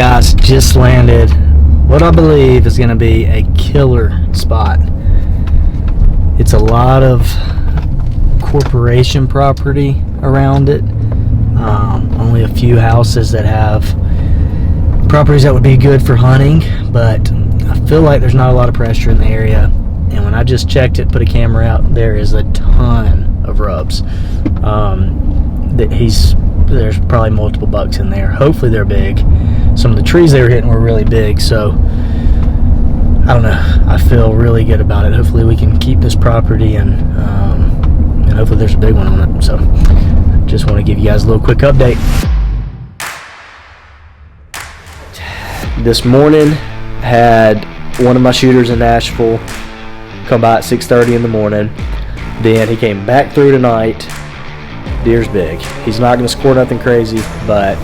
Guys, just landed what I believe is going to be a killer spot. It's a lot of corporation property around it. Only a few houses that have properties that would be good for hunting, but I feel like there's not a lot of pressure in the area. And when I just checked it, put a camera out, there is a ton of rubs. There's probably multiple bucks in there. Hopefully they're big. Some of the trees they were hitting were really big, so I don't know. I feel really good about it. Hopefully we can keep this property, and hopefully there's a big one on it. So just want to give you guys a little quick update. This morning had one of my shooters in Nashville come by at 6:30 in the morning. Then he came back through tonight. Deer's big. He's not going to score nothing crazy, but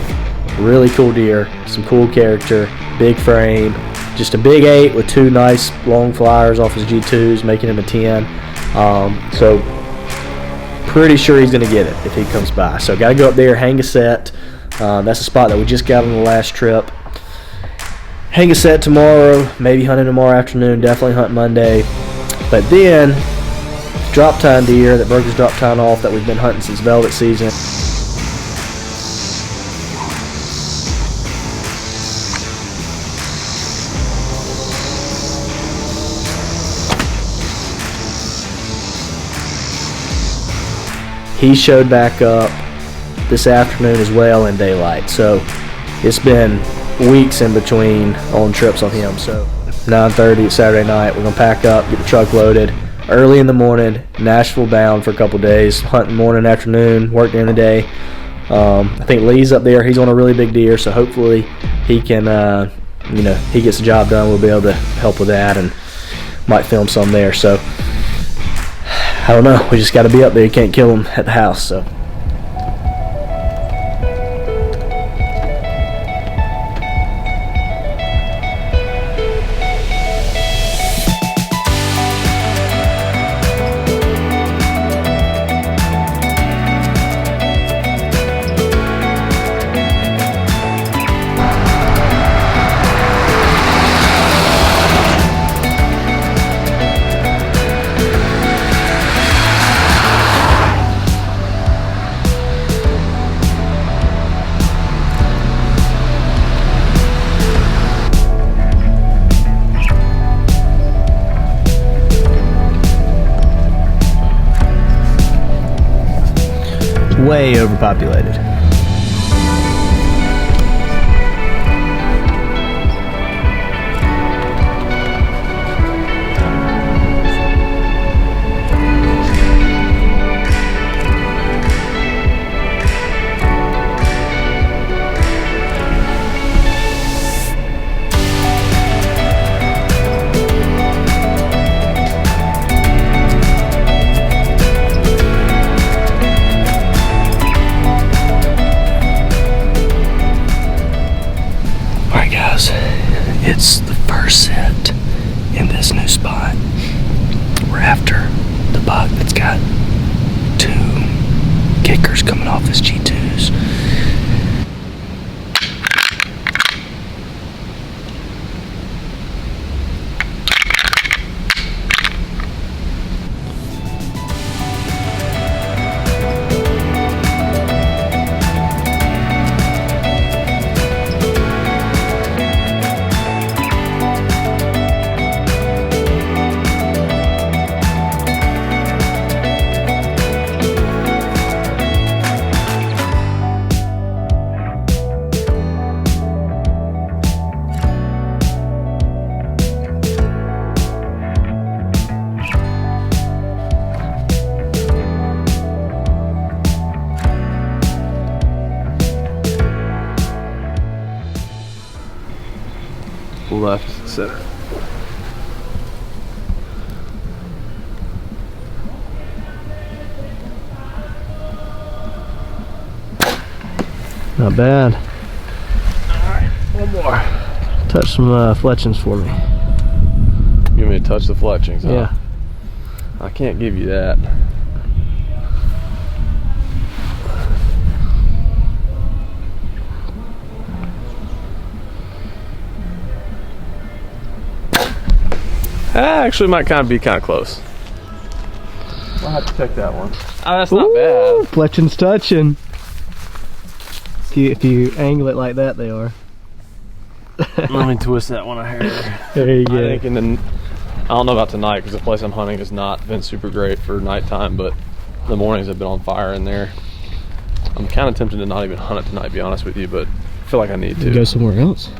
really cool deer, some cool character, big frame, just a big 8 with 2 nice long flyers off his G2s, making him a 10. So pretty sure he's going to get it if he comes by. So got to go up there, hang a set. That's a spot that we just got on the last trip. Hang a set tomorrow, maybe hunting tomorrow afternoon, definitely hunt Monday. But then drop tine deer that broke his drop tine off that we've been hunting since velvet season. He showed back up this afternoon as well in daylight. So it's been weeks in between on trips on him. So 9:30 Saturday night, we're gonna pack up, get the truck loaded early in the morning, Nashville bound for a couple days, hunting morning, afternoon, work during the day. I think Lee's up there. He's on a really big deer, so hopefully he can, he gets the job done. We'll be able to help with that and might film some there. So I don't know. We just got to be up there. You can't kill him at the house. So. Way overpopulated. It's the first set in this new spot. We're after the buck that's got 2 kickers coming off his G2s. Left center. Not bad. Alright, one more. Touch some fletchings for me. You want me to touch the fletchings? Huh? Yeah. I can't give you that. Actually, might be kind of close. I'll have to check that one. Oh, that's not bad. Fletching's touching. If you angle it like that, they are. Let me twist that one a hair. There you go. I don't know about tonight because the place I'm hunting has not been super great for nighttime, but the mornings have been on fire in there. I'm kind of tempted to not even hunt it tonight, to be honest with you, but I feel like I need to. Go somewhere else.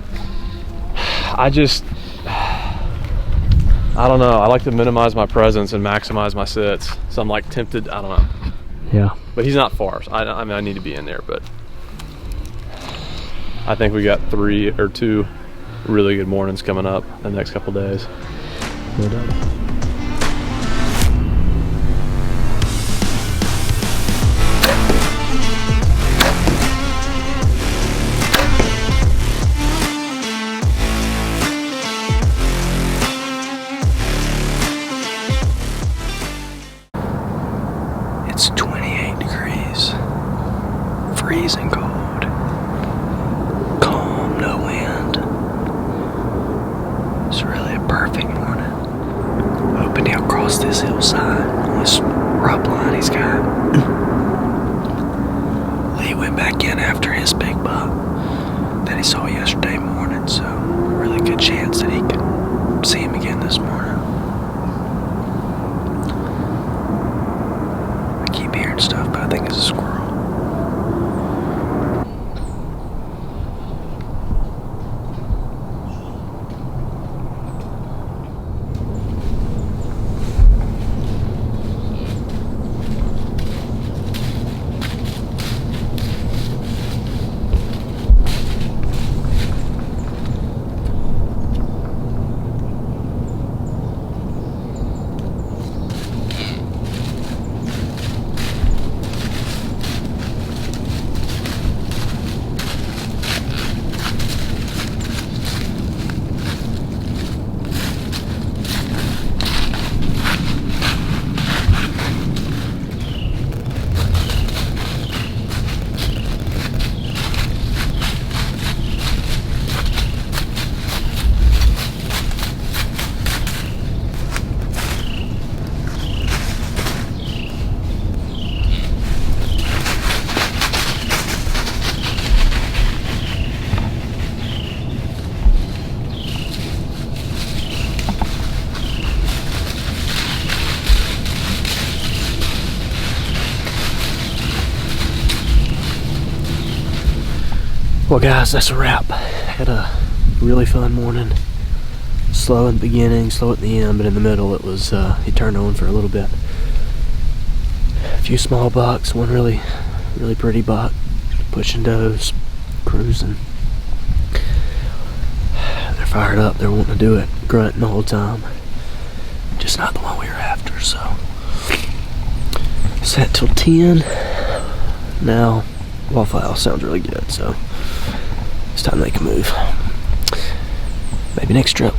I don't know. I like to minimize my presence and maximize my sits. So I'm like tempted. I don't know. Yeah. But he's not far. So I mean, I need to be in there, but I think we got 3 or 2 really good mornings coming up in the next couple days. No doubt. It's 28 degrees, freezing cold, calm, no wind. It's really a perfect morning. Hoping he'll cross this hillside on this rub line he's got. Lee went back in after his big buck that he saw yesterday morning, so really good chance that he could see him again this morning. Hearing stuff, but I think it's a squirrel. Well guys, that's a wrap. Had a really fun morning. Slow in the beginning, slow at the end, but in the middle it was, he turned on for a little bit. A few small bucks, one really pretty buck, pushing does, cruising. They're fired up, they're wanting to do it, grunting the whole time. Just not the one we were after, so. Set till 10. Now, Waffle House sounds really good, so it's time to make a move. Maybe next trip.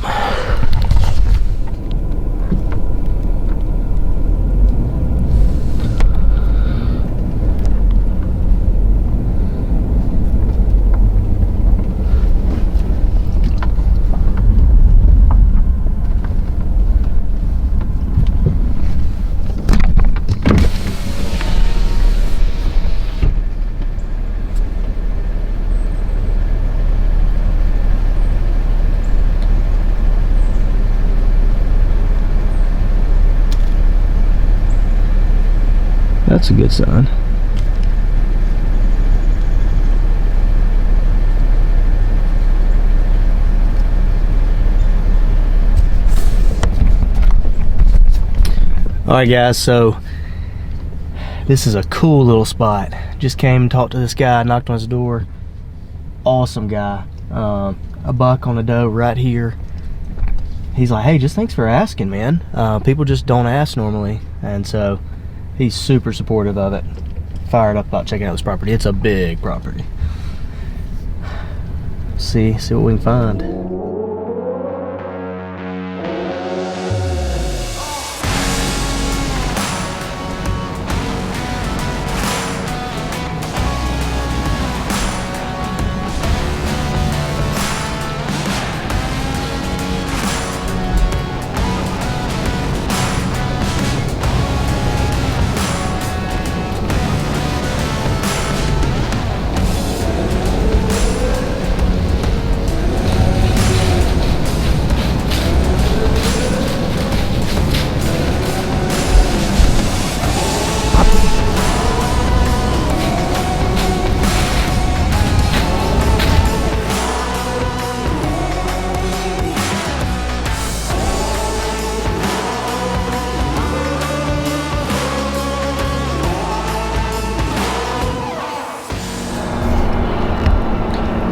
That's a good sign. Alright guys, so this is a cool little spot. Just came and talked to this guy, knocked on his door. Awesome guy. A buck on a doe right here. He's like, hey, just thanks for asking, man. People just don't ask normally. And so he's super supportive of it. Fired up about checking out this property. It's a big property. See what we can find.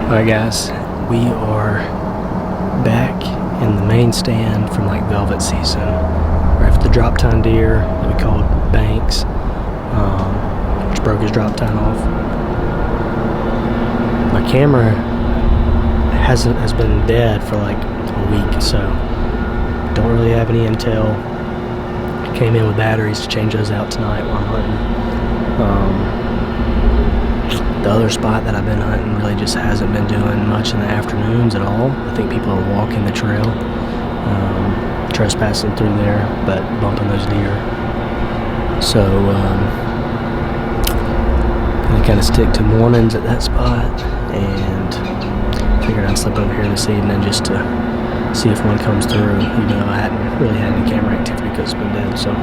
Alright guys, we are back in the main stand from like velvet season. We're after the drop tine deer that we called Banks, which broke his drop tine off. My camera has been dead for like a week, so don't really have any intel. Came in with batteries to change those out tonight while I'm hunting. The other spot that I've been hunting really just hasn't been doing much in the afternoons at all. I think people are walking the trail, trespassing through there, but bumping those deer. So I kind of stick to mornings at that spot, and figured I'd slip over here this evening just to see if one comes through, even though I hadn't really had any camera activity because it's been dead. So.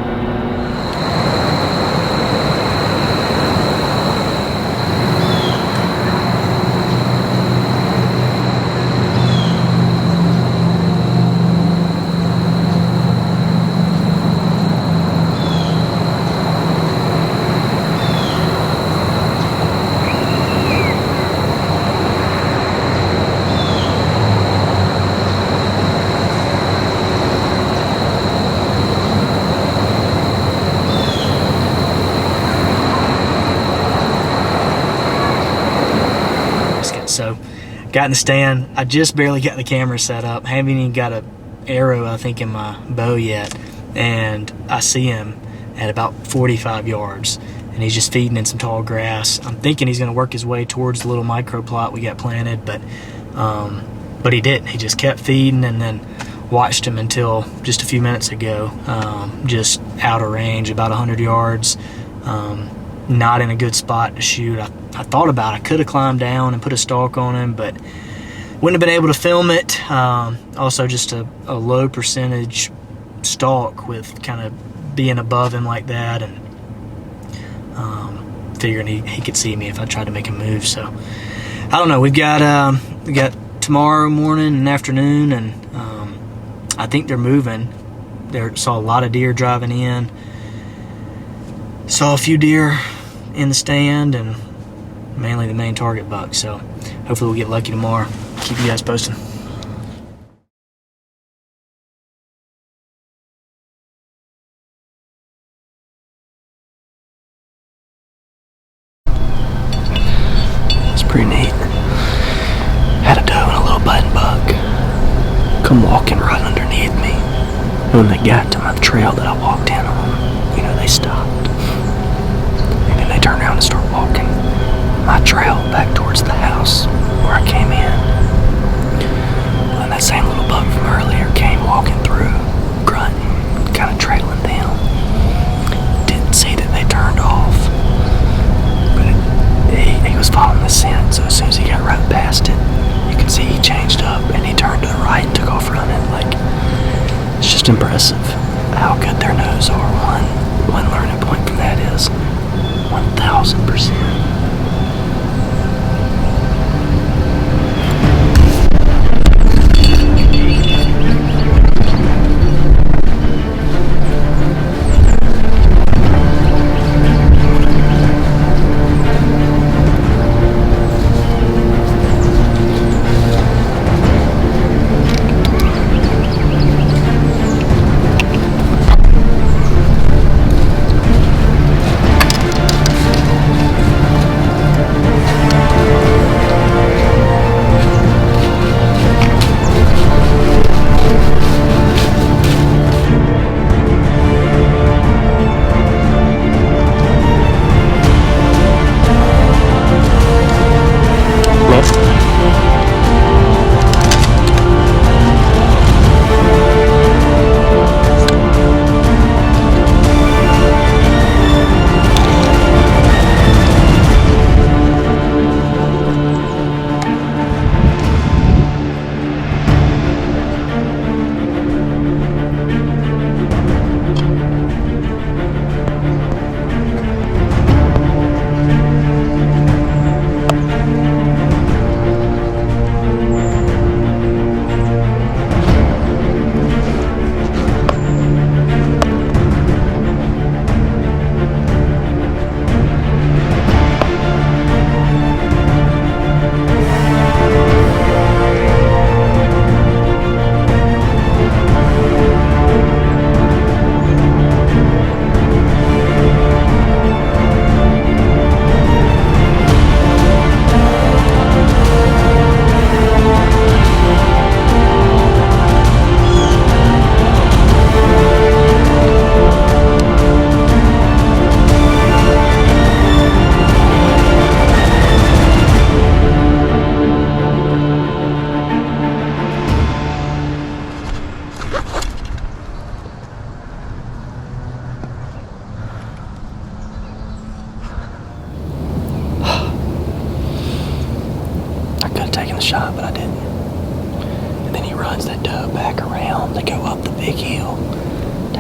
So, got in the stand. I just barely got the camera set up. Haven't even got an arrow, I think, in my bow yet. And I see him at about 45 yards. And he's just feeding in some tall grass. I'm thinking he's going to work his way towards the little micro plot we got planted. But he didn't. He just kept feeding, and then watched him until just a few minutes ago. Just out of range, about 100 yards. Not in a good spot to shoot. I thought about it. I could have climbed down and put a stalk on him, but wouldn't have been able to film it. Also just a low percentage stalk with kind of being above him like that, and figuring he could see me if I tried to make a move. So I don't know. We got tomorrow morning and afternoon, and I think they're moving. Saw a lot of deer driving in. Saw a few deer in the stand, and mainly the main target buck. So hopefully we'll get lucky tomorrow. Keep you guys posted. It's pretty neat. Had a doe and a little button buck come walking right underneath me. When they got to my trail that I walked in on, they stopped. And then they turned around and started walking my trail back towards the house where I came in. And that same little buck from earlier came walking through, grunting, kind of trailing them. Didn't see that they turned off, but he was following the scent, so as soon as he got right past it, you could see he changed up and he turned to the right and took off running. It's just impressive how good their nose are. One learning point from that is 1,000%.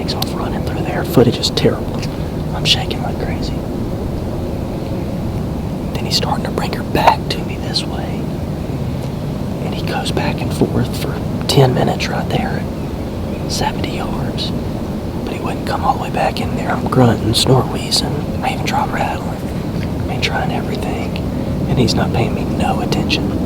takes off running through there. Footage is terrible. I'm shaking like crazy. Then he's starting to bring her back to me this way. And he goes back and forth for 10 minutes right there at 70 yards. But he wouldn't come all the way back in there. I'm grunting, snort wheezing. I even drop rattling. I mean, trying everything. And he's not paying me no attention.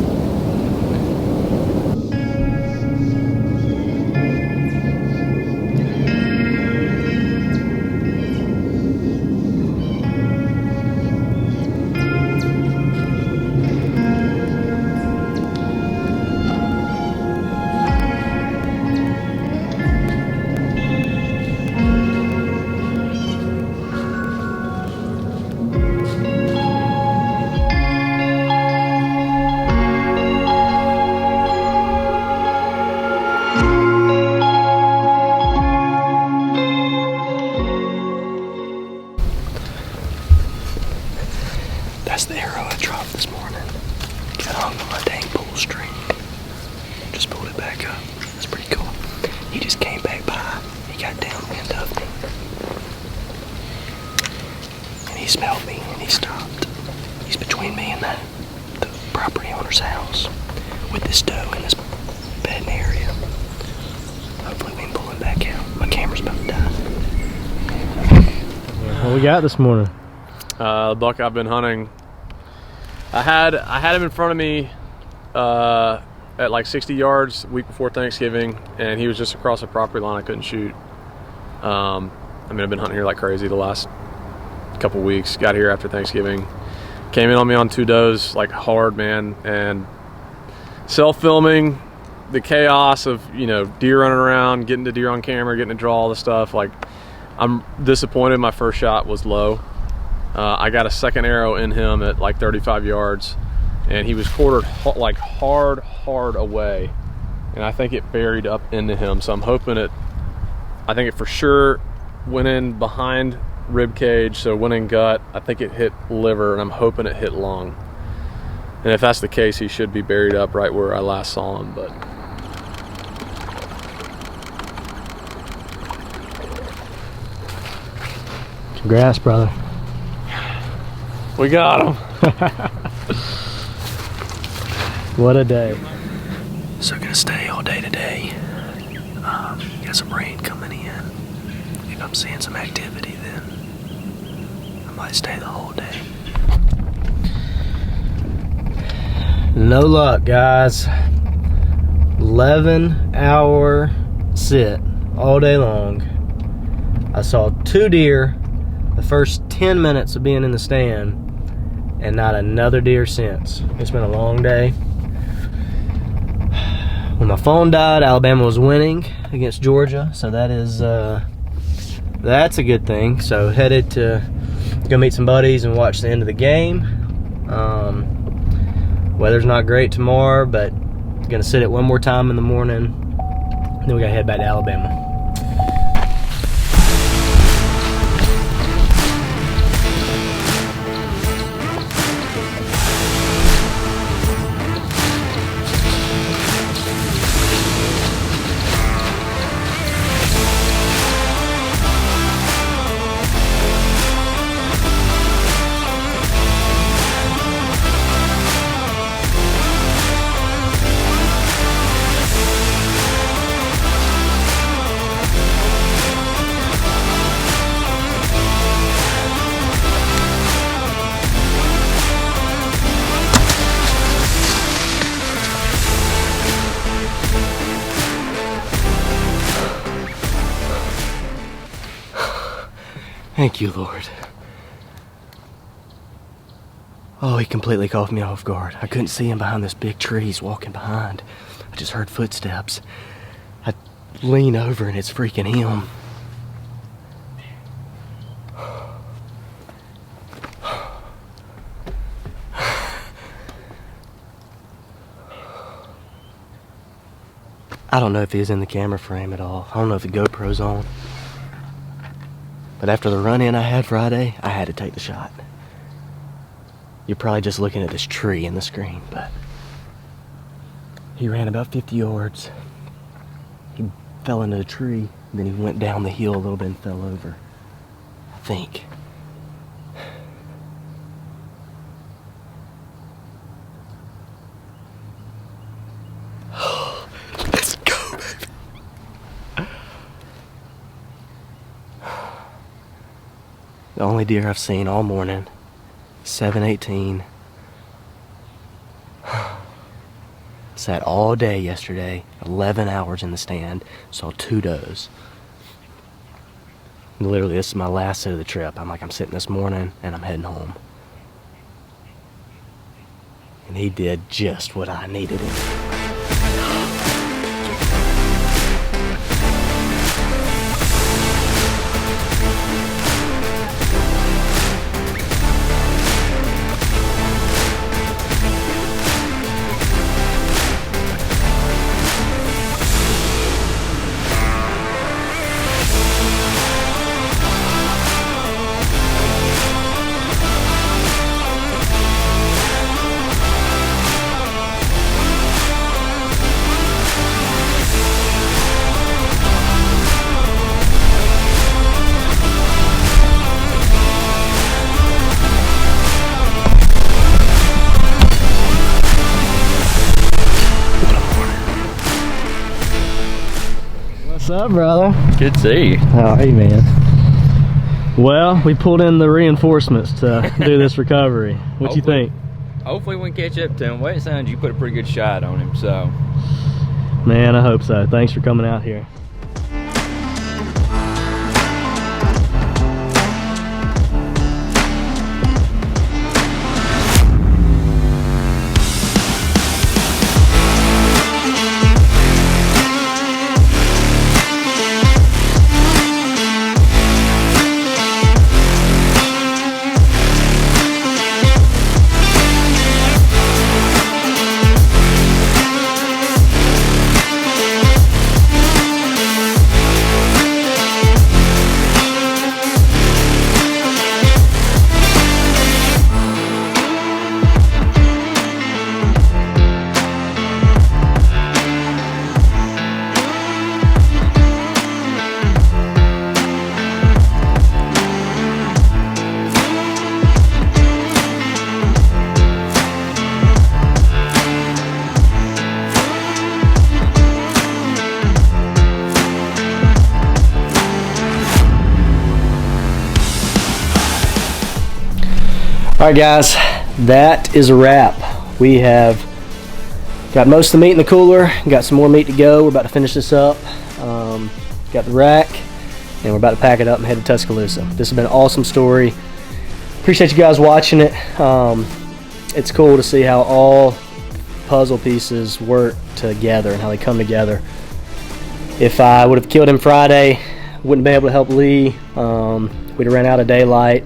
That's the arrow I dropped this morning. Got hung on my dang pull string. Just pulled it back up. That's pretty cool. He just came back by. He got downwind of me. And he smelled me and he stopped. He's between me and the property owner's house with this doe in this bedding area. Hopefully we can pull him back out. My camera's about to die. What we got this morning? The buck I've been hunting, I had him in front of me at like 60 yards the week before Thanksgiving, and he was just across the property line. I couldn't shoot. I mean, I've been hunting here like crazy the last couple weeks. Got here after Thanksgiving, came in on me on 2 does like hard, man, and self-filming the chaos of, you know, deer running around, getting the deer on camera, getting to draw all the stuff. Like, I'm disappointed my first shot was low. I got a second arrow in him at like 35 yards, and he was quartered like hard away, and I think it buried up into him. So I'm hoping I think it for sure went in behind rib cage, so went in gut. I think it hit liver, and I'm hoping it hit lung. And if that's the case, he should be buried up right where I last saw him. But Congrats, brother. we got him. What a day. So gonna stay all day today. Got some rain coming in. If I'm seeing some activity, then I might stay the whole day. No luck, guys. 11-hour sit all day long. I saw 2 deer the first 10 minutes of being in the stand, and not another deer since. It's been a long day. When my phone died, Alabama was winning against Georgia, so that is that's a good thing. So headed to go meet some buddies and watch the end of the game. Weather's not great tomorrow, but gonna sit it one more time in the morning. Then we gotta head back to Alabama. Thank you, Lord. Oh, he completely caught me off guard. I couldn't see him behind this big tree he's walking behind. I just heard footsteps. I lean over and it's freaking him. I don't know if he was in the camera frame at all. I don't know if the GoPro's on. But after the run-in I had Friday, I had to take the shot. You're probably just looking at this tree in the screen, but he ran about 50 yards. He fell into a tree. Then he went down the hill a little bit and fell over. I think. Let's go, baby. The only deer I've seen all morning. 7:18. Sat all day yesterday, 11 hours in the stand, saw 2 does. Literally, this is my last set of the trip. I'm sitting this morning and I'm heading home. And he did just what I needed him. What's up, brother? Good to see you. How are you, man? Well, we pulled in the reinforcements to do this recovery. What you think? Hopefully we can catch up to him. The way it sounds, you put a pretty good shot on him, so. Man, I hope so. Thanks for coming out here. Alright guys, that is a wrap. We have got most of the meat in the cooler, got some more meat to go. We're about to finish this up. Got the rack, and we're about to pack it up and head to Tuscaloosa. This has been an awesome story. Appreciate you guys watching it. It's cool to see how all puzzle pieces work together and how they come together. If I would have killed him Friday, wouldn't be able to help Lee. We'd have ran out of daylight.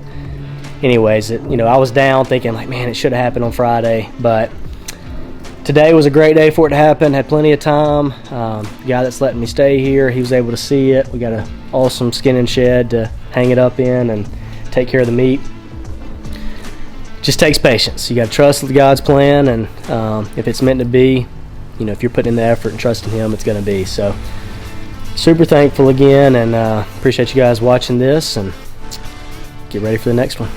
Anyways, I was down thinking like, man, it should have happened on Friday, but today was a great day for it to happen. Had plenty of time. The guy that's letting me stay here, he was able to see it. We got an awesome skinning shed to hang it up in and take care of the meat. Just takes patience. You got to trust God's plan, and if it's meant to be, if you're putting in the effort and trusting Him, it's going to be. So, super thankful again, and appreciate you guys watching this, and get ready for the next one.